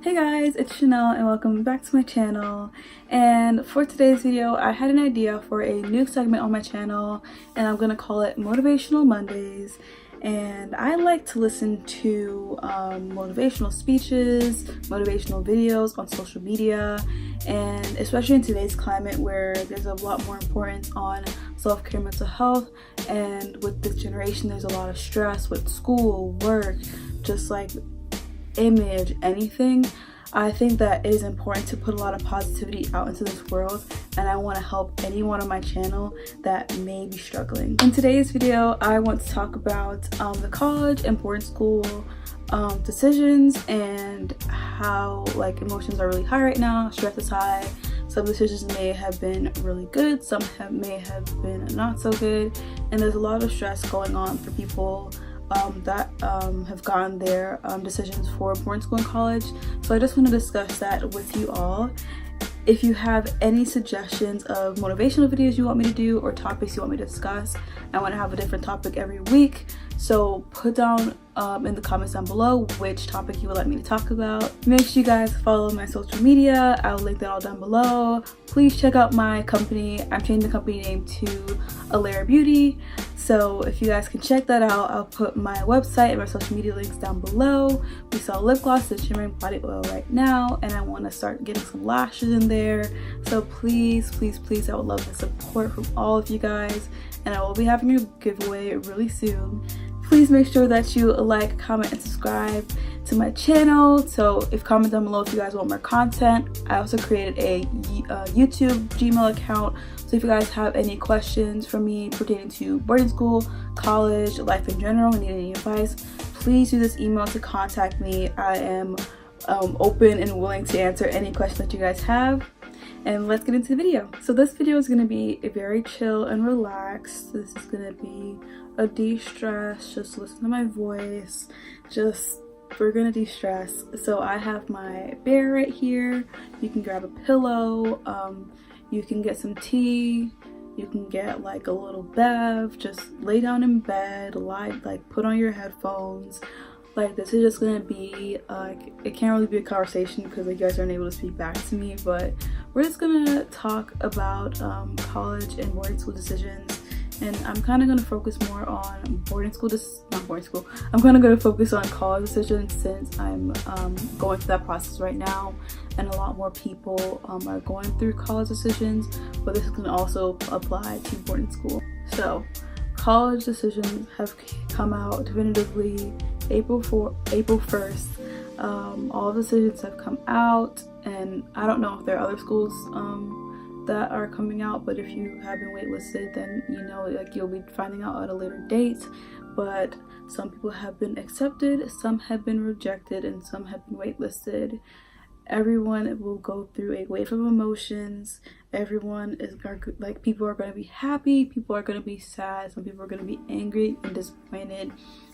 Hey guys, it's Chanel and welcome back to my channel. And for today's video, I had an idea for a new segment on my channel and I'm gonna call it Motivational Mondays. And I like to listen to motivational speeches, motivational videos on social media, and especially in today's climate where there's a lot more importance on self-care, mental health, and with this generation there's a lot of stress with school, work, just like image, anything. I think that it is important to put a lot of positivity out into this world, and I want to help anyone on my channel that may be struggling. In today's video, I want to talk about the college and boarding school decisions and how emotions are really high right now. Stress is high. Some decisions may have been really good, some may have been not so good, and there's a lot of stress going on for people that have gotten their decisions for boarding school and college. So I just want to discuss that with you all. If you have any suggestions of motivational videos you want me to do or topics you want me to discuss, I want to have a different topic every week. So put down in the comments down below which topic you would like me to talk about. Make sure you guys follow my social media. I'll link that all down below. Please check out my company. I'm changing the company name to Alaira Beauty. So if you guys can check that out, I'll put my website and my social media links down below. We sell lip gloss and shimmering body oil right now, and I want to start getting some lashes in there. So please, please, please, I would love the support from all of you guys, and I will be having a giveaway really soon. Please make sure that you like, comment, and subscribe to my channel. So comment down below if you guys want more content. I also created a YouTube Gmail account. So if you guys have any questions for me pertaining to boarding school, college, life in general, and need any advice, please use this email to contact me. I am open and willing to answer any questions that you guys have. And let's get into the video. So this video is going to be very chill and relaxed. This is going to be a de-stress, just listen to my voice, we're gonna de-stress. So I have my bear right here. You can grab a pillow, you can get some tea, you can get a little bev, just lay down in bed, put on your headphones. This is just gonna be it can't really be a conversation because you guys aren't able to speak back to me, but we're just gonna talk about college and boarding school decisions. And I'm kind of going to focus more on I'm kind of going to focus on college decisions since I'm going through that process right now, and a lot more people are going through college decisions, but this can also apply to boarding school. So college decisions have come out definitively April 1st. All decisions have come out, and I don't know if there are other schools that are coming out, but if you have been waitlisted, then you'll be finding out at a later date. But some people have been accepted, some have been rejected, and some have been waitlisted. Everyone will go through a wave of emotions. Everyone is people are going to be happy, people are going to be sad, some people are going to be angry and disappointed.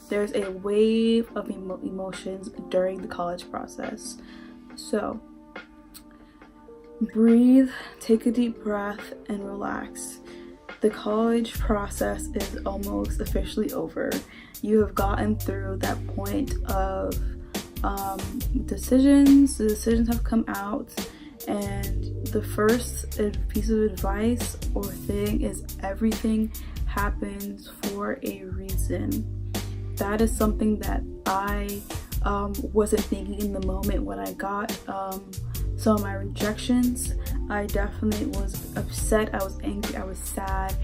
There's a wave of emotions during the college process. So breathe, take a deep breath, and relax. The college process is almost officially over. You have gotten through that point of decisions. The decisions have come out, and the first piece of advice or thing is everything happens for a reason. That is something that I wasn't thinking in the moment when I got some of my rejections. I definitely was upset, I was angry, I was sad,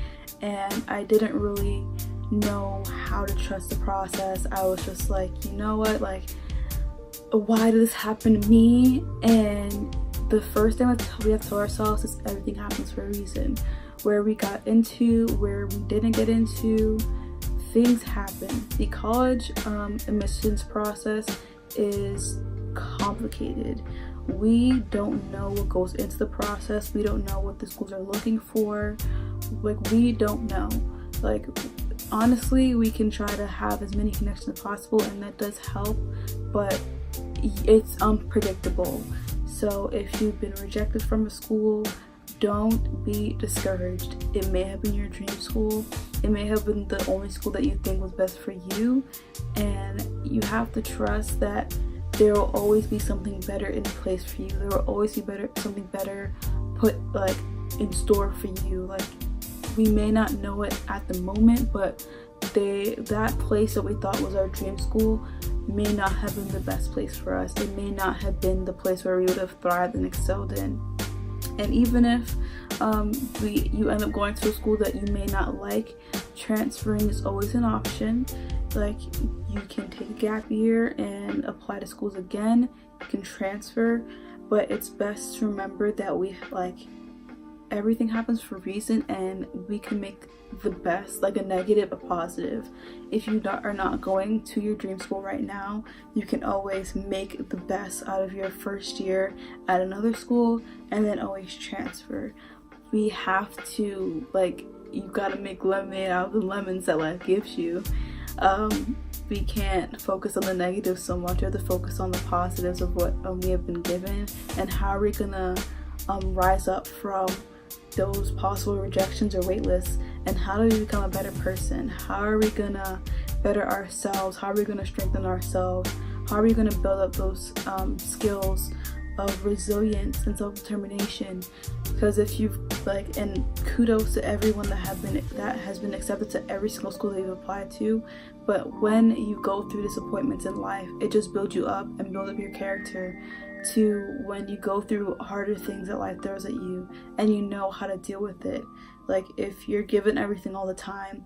and I didn't really know how to trust the process. I was just you know what, why did this happen to me? And the first thing we have to tell ourselves is everything happens for a reason. Where we got into, where we didn't get into, things happen. The college admissions process is complicated. We don't know what goes into the process. We don't know what the schools are looking for. We don't know. Honestly, we can try to have as many connections as possible, and that does help, but it's unpredictable. So if you've been rejected from a school, don't be discouraged. It may have been your dream school. It may have been the only school that you think was best for you, and you have to trust that there will always be something better in place for you. There will always be something better put like in store for you. Like, we may not know it at the moment, but that place that we thought was our dream school may not have been the best place for us. It may not have been the place where we would have thrived and excelled in. And even if you end up going to a school that you may not like, transferring is always an option. Like, you can take a gap year and apply to schools again. You can transfer, but it's best to remember that everything happens for a reason, and we can make the best, like a negative, a positive. If you are not going to your dream school right now, you can always make the best out of your first year at another school and then always transfer. We have to, you gotta make lemonade out of the lemons that life gives you. We can't focus on the negatives so much. We have to focus on the positives of what we have been given, and how are we gonna rise up from those possible rejections or wait lists, and how do we become a better person? How are we gonna better ourselves? How are we gonna strengthen ourselves? How are we gonna build up those skills of resilience and self-determination? Because if you've and kudos to everyone that has been accepted to every single school that you've applied to, but when you go through disappointments in life, it just builds you up and builds up your character to when you go through harder things that life throws at you, and you know how to deal with it. Like, if you're given everything all the time,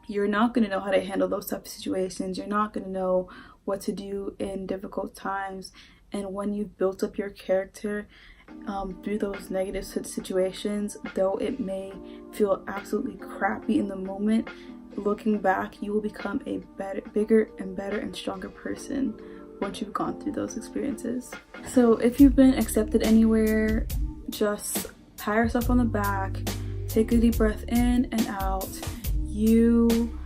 you're not going to know how to handle those type of situations. You're not going to know what to do in difficult times. And when you've built up your character through those negative situations, though it may feel absolutely crappy in the moment, looking back, you will become a bigger and better and stronger person once you've gone through those experiences. So if you've been accepted anywhere, just pat yourself on the back, take a deep breath in and out. You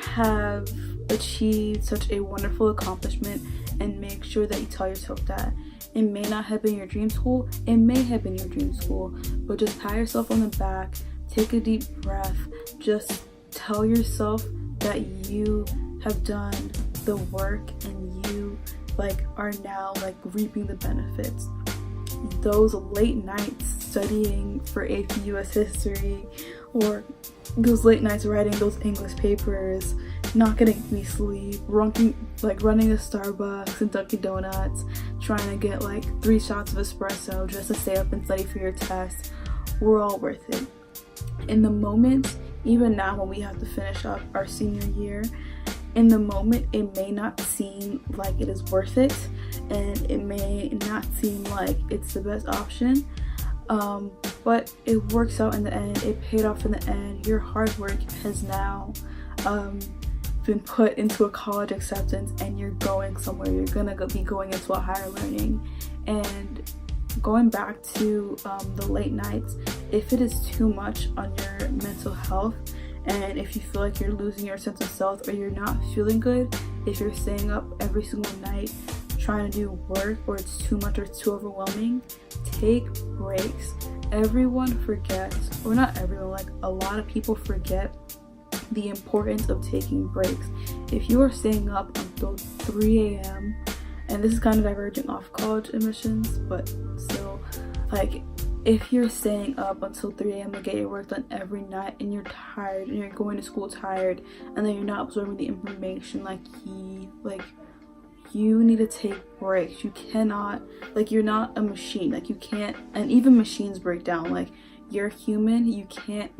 have achieved such a wonderful accomplishment, and make sure that you tell yourself that. It may not have been your dream school, it may have been your dream school, but just pat yourself on the back, take a deep breath, just tell yourself that you have done the work, and you are now reaping the benefits. Those late nights studying for AP US history, or those late nights writing those English papers, not getting any sleep, running to Starbucks and Dunkin' Donuts, trying to get 3 shots of espresso just to stay up and study for your test, were all worth it. In the moment, even now when we have to finish up our senior year, in the moment it may not seem like it is worth it, and it may not seem like it's the best option, but it works out in the end. It paid off in the end. Your hard work has now been put into a college acceptance, and you're going somewhere. You're gonna be going into a higher learning. And going back to the late nights, if it is too much on your mental health, and if you feel like you're losing your sense of self, or you're not feeling good, if you're staying up every single night trying to do work, or it's too much or it's too overwhelming, take breaks. Everyone forgets, or not everyone, a lot of people forget the importance of taking breaks. If you are staying up until 3 a.m., and this is kind of diverging off college admissions, but still, if you're staying up until 3 a.m. to get your work done every night, and you're tired, and you're going to school tired, and then you're not absorbing the information you need to take breaks. You cannot, you're not a machine. You can't, and even machines break down. You're human. You can't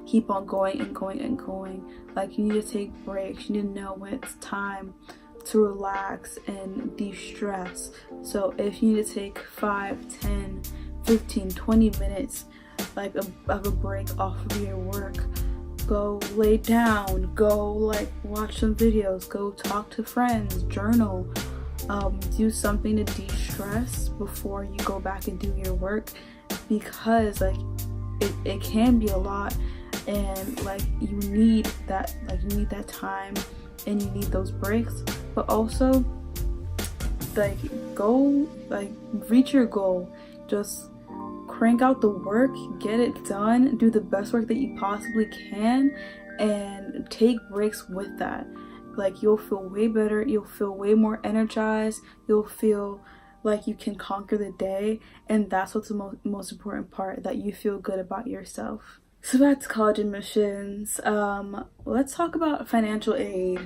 keep on going and going and going. You need to take breaks. You need to know when it's time to relax and de-stress. So if you need to take 5, 10, 15, 20 minutes of a break off of your work, go lay down, go watch some videos, go talk to friends, journal, do something to de-stress before you go back and do your work, because it can be a lot, and you need that time, and you need those breaks. But also go reach your goal. Just crank out the work, get it done, do the best work that you possibly can, and take breaks with that. like you'll feel way better, you'll feel way more energized, you'll feel like you can conquer the day, and that's what's the most important part, that you feel good about yourself. So back to college admissions. Let's talk about financial aid.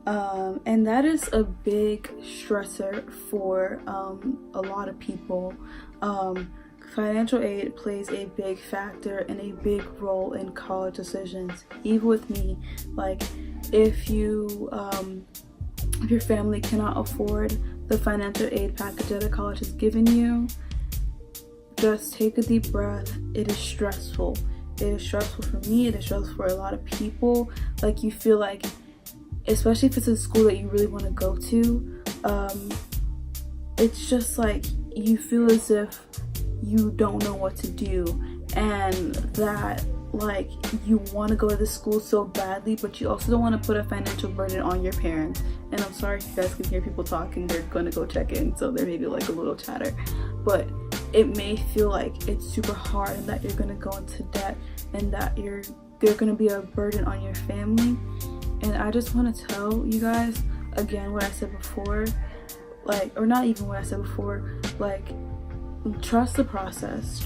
And that is a big stressor for a lot of people. Financial aid plays a big factor and a big role in college decisions. Even with me, like if your family cannot afford the financial aid package that a college has given you, just take a deep breath. It is stressful. It is stressful for me. It is stressful for a lot of people. Like you feel like, especially if it's a school that you really want to go to, it's just like you feel as if you don't know what to do, and that like you want to go to the school so badly, but you also don't want to put a financial burden on your parents. And I'm sorry if you guys can hear people talking, they're going to go check in, so there may be like a little chatter, but it may feel like it's super hard and that you're going to go into debt and that they're going to be a burden on your family. And I just want to tell you guys again what I said before, like, or not even what I said before, like, trust the process.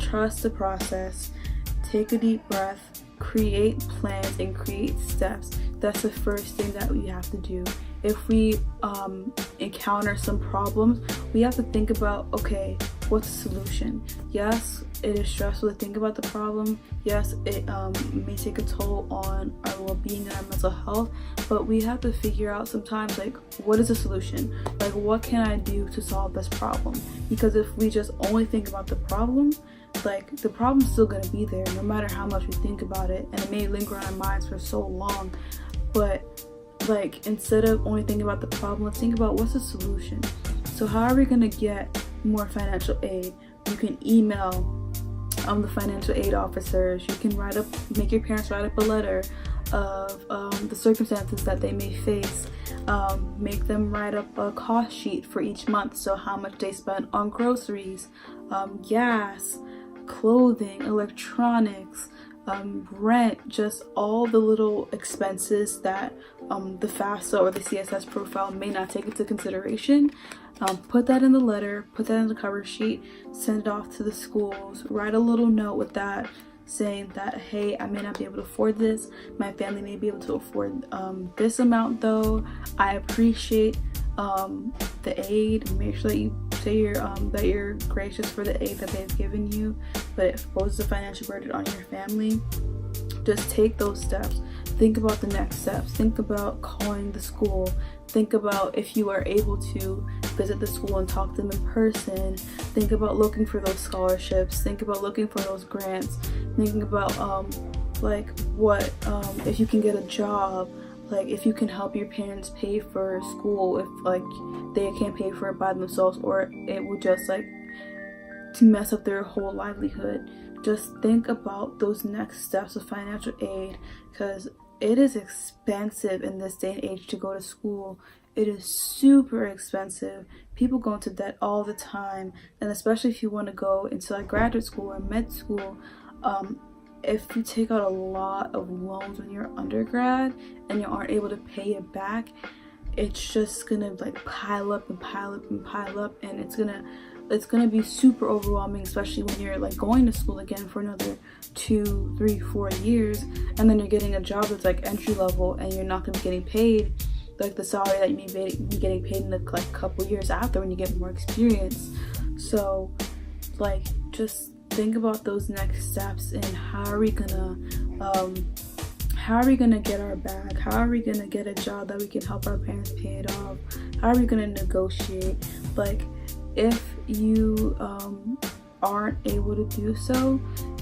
Take a deep breath, create plans and create steps. That's the first thing that we have to do. If we encounter some problems, we have to think about, okay, what's the solution? Yes, it is stressful to think about the problem. Yes, it may take a toll on our well-being and our mental health, but we have to figure out sometimes, like, what is the solution? Like, what can I do to solve this problem? Because if we just only think about the problem, like, the problem's still going to be there no matter how much we think about it, and it may linger on our minds for so long. But like, instead of only thinking about the problem, let's think about what's the solution. So how are we going to get more financial aid? You can email the financial aid officers. You can make your parents write up a letter of the circumstances that they may face. Make them write up a cost sheet for each month, so how much they spend on groceries, gas, clothing, electronics, rent, just all the little expenses that the FAFSA or the CSS profile may not take into consideration. Put that in the letter, put that in the cover sheet, send it off to the schools, write a little note with that saying that, hey, I may not be able to afford this, my family may be able to afford this amount though. I appreciate the aid. Make sure that you say that you're gracious for the aid that they've given you, but it poses a financial burden on your family. Just take those steps. Think about the next steps. Think about calling the school. Think about if you are able to visit the school and talk to them in person. Think about looking for those scholarships. Think about looking for those grants. Thinking about like what if you can get a job, like if you can help your parents pay for school if like they can't pay for it by themselves, or it will just like to mess up their whole livelihood. Just think about those next steps of financial aid, because it is expensive in this day and age to go to school. It is super expensive. People go into debt all the time, and especially if you want to go into like graduate school or med school, if you take out a lot of loans when you're undergrad and you aren't able to pay it back, it's just gonna like pile up and pile up and pile up, and it's gonna be super overwhelming, especially when you're like going to school again for another 2, 3, 4 years, and then you're getting a job that's like entry level, and you're not gonna be getting paid like the salary that you may be getting paid in the like couple years after when you get more experience. So like, just think about those next steps and how are we gonna get our bag? How are we gonna get a job that we can help our parents pay it off? How are we gonna negotiate? Like, if you aren't able to do so,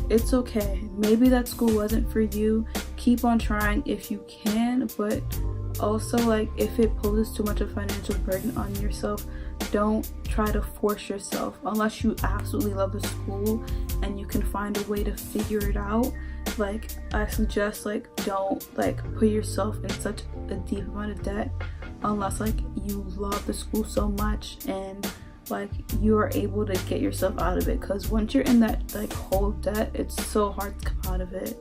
it's okay. Maybe that school wasn't for you. Keep on trying if you can, but also like if it poses too much of a financial burden on yourself, don't try to force yourself unless you absolutely love the school and you can find a way to figure it out. Like, I suggest like don't like put yourself in such a deep amount of debt unless like you love the school so much and like you are able to get yourself out of it, because once you're in that like whole debt, it's so hard to come out of it.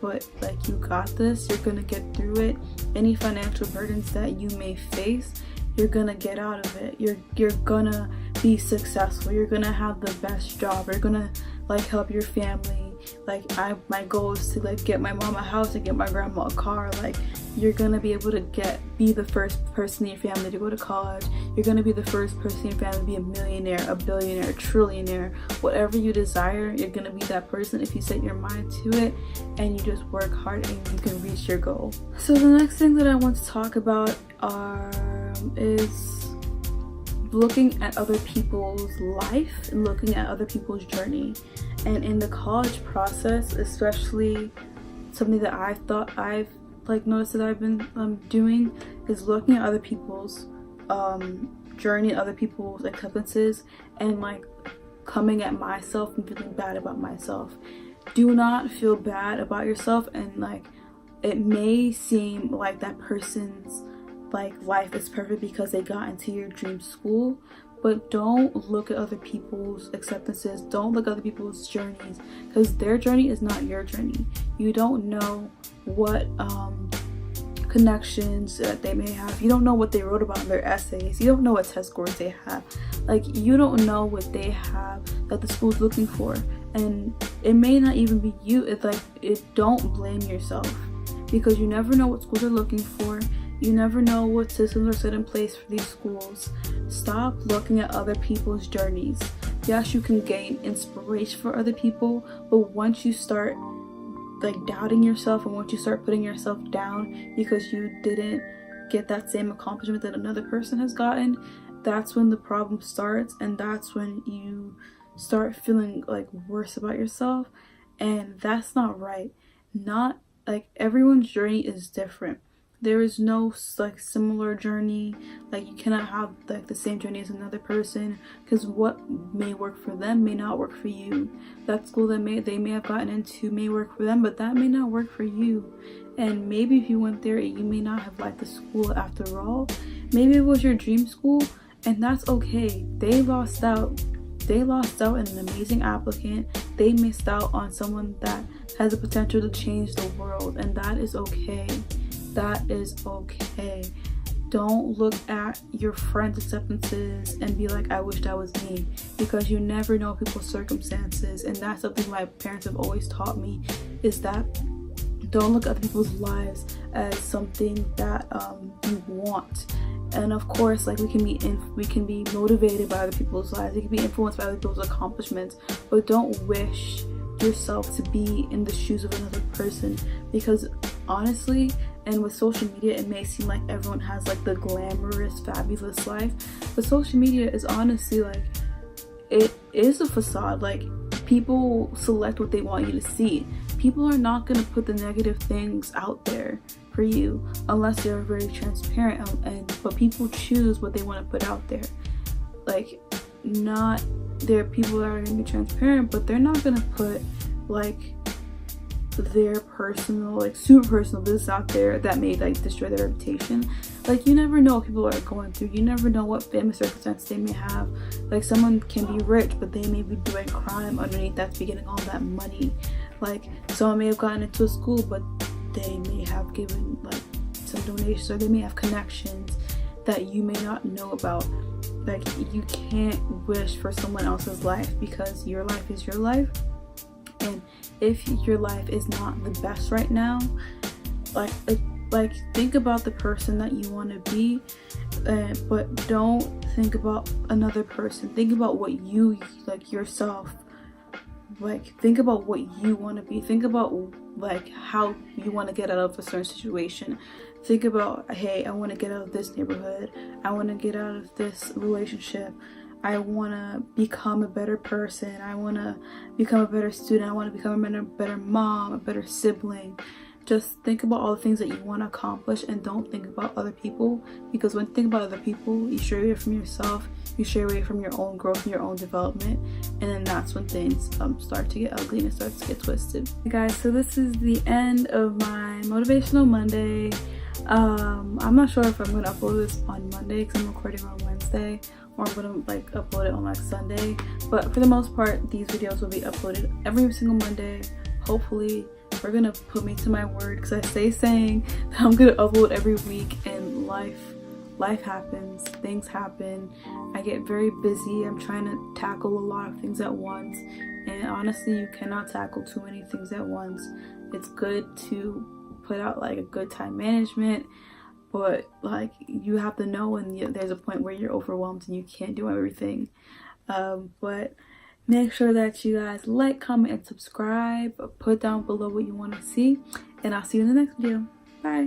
But like, you got this, you're gonna get through it. Any financial burdens that you may face, you're gonna get out of it. You're gonna be successful. You're gonna have the best job. You're gonna like help your family. Like my goal is to like get my mom a house and get my grandma a car. Like, you're gonna be able to be the first person in your family to go to college. You're gonna be the first person in your family to be a millionaire, a billionaire, a trillionaire. Whatever you desire, you're gonna be that person if you set your mind to it and you just work hard, and you can reach your goal. So the next thing that I want to talk about is looking at other people's life and looking at other people's journey. And in the college process, especially, something that I've like noticed that I've been doing is looking at other people's journey, other people's acceptances, and like coming at myself and feeling bad about myself. Do not feel bad about yourself. And like, it may seem like that person's like life is perfect because they got into your dream school, but don't look at other people's acceptances. Don't look at other people's journeys, because their journey is not your journey. You don't know what connections that they may have. You don't know what they wrote about in their essays. You don't know what test scores they have. Like, you don't know what they have that the school's looking for, and it may not even be you. It's like, don't blame yourself, because you never know what schools are looking for. You never know what systems are set in place for these schools. Stop looking at other people's journeys. Yes, you can gain inspiration for other people, but once you start like doubting yourself, and once you start putting yourself down because you didn't get that same accomplishment that another person has gotten, that's when the problem starts, and that's when you start feeling like worse about yourself, and that's not right. Not like, everyone's journey is different. There is no like similar journey. Like, you cannot have like the same journey as another person, because what may work for them may not work for you. That school that they may have gotten into may work for them, but that may not work for you. And maybe if you went there, you may not have liked the school after all. Maybe it was your dream school, and that's okay. They lost out. They lost out on an amazing applicant. They missed out on someone that has the potential to change the world, and that is okay. That is okay. Don't look at your friends' acceptances and be like, I wish that was me, because you never know people's circumstances. And that's something my parents have always taught me, is that don't look at other people's lives as something that you want. And of course, like, we can be motivated by other people's lives. We can be influenced by other people's accomplishments, but don't wish yourself to be in the shoes of another person, because honestly, and with social media, it may seem like everyone has like the glamorous, fabulous life, but social media is honestly like, it is a facade. Like, people select what they want you to see. People are not going to put the negative things out there for you unless they're very transparent, but people choose what they want to put out there. Like, there are people that are going to be transparent, but they're not going to put like their personal, like super personal business out there that may like destroy their reputation. Like, you never know what people are going through. You never know what family circumstances they may have. Like, someone can be rich, but they may be doing crime underneath that's be getting all that money. Like, someone may have gotten into a school, but they may have given like some donations, or they may have connections that you may not know about. Like, you can't wish for someone else's life, because your life is your life. And if your life is not the best right now, like think about the person that you want to be, but don't think about another person. Think about what you, like, yourself. Like, think about what you want to be. Think about like how you want to get out of a certain situation. Think about, hey, I want to get out of this neighborhood. I want to get out of this relationship. I want to become a better person. I want to become a better student. I want to become a better mom, a better sibling. Just think about all the things that you want to accomplish, and don't think about other people, because when you think about other people, you stray away from yourself. You stray away from your own growth and your own development, and then that's when things start to get ugly and it starts to get twisted. Hey guys, so this is the end of my Motivational Monday. I'm not sure if I'm going to upload this on Monday because I'm recording on Wednesday, or I'm gonna like upload it on like Sunday. But for the most part, these videos will be uploaded every single Monday. Hopefully we're gonna put me to my word, because I stay saying that I'm gonna upload every week, and life happens, things happen. I get very busy. I'm trying to tackle a lot of things at once, and honestly, you cannot tackle too many things at once. It's good to put out like a good time management, but like you have to know when there's a point where you're overwhelmed and you can't do everything. But make sure that you guys like, comment, and subscribe. Put down below what you want to see, and I'll see you in the next video. Bye.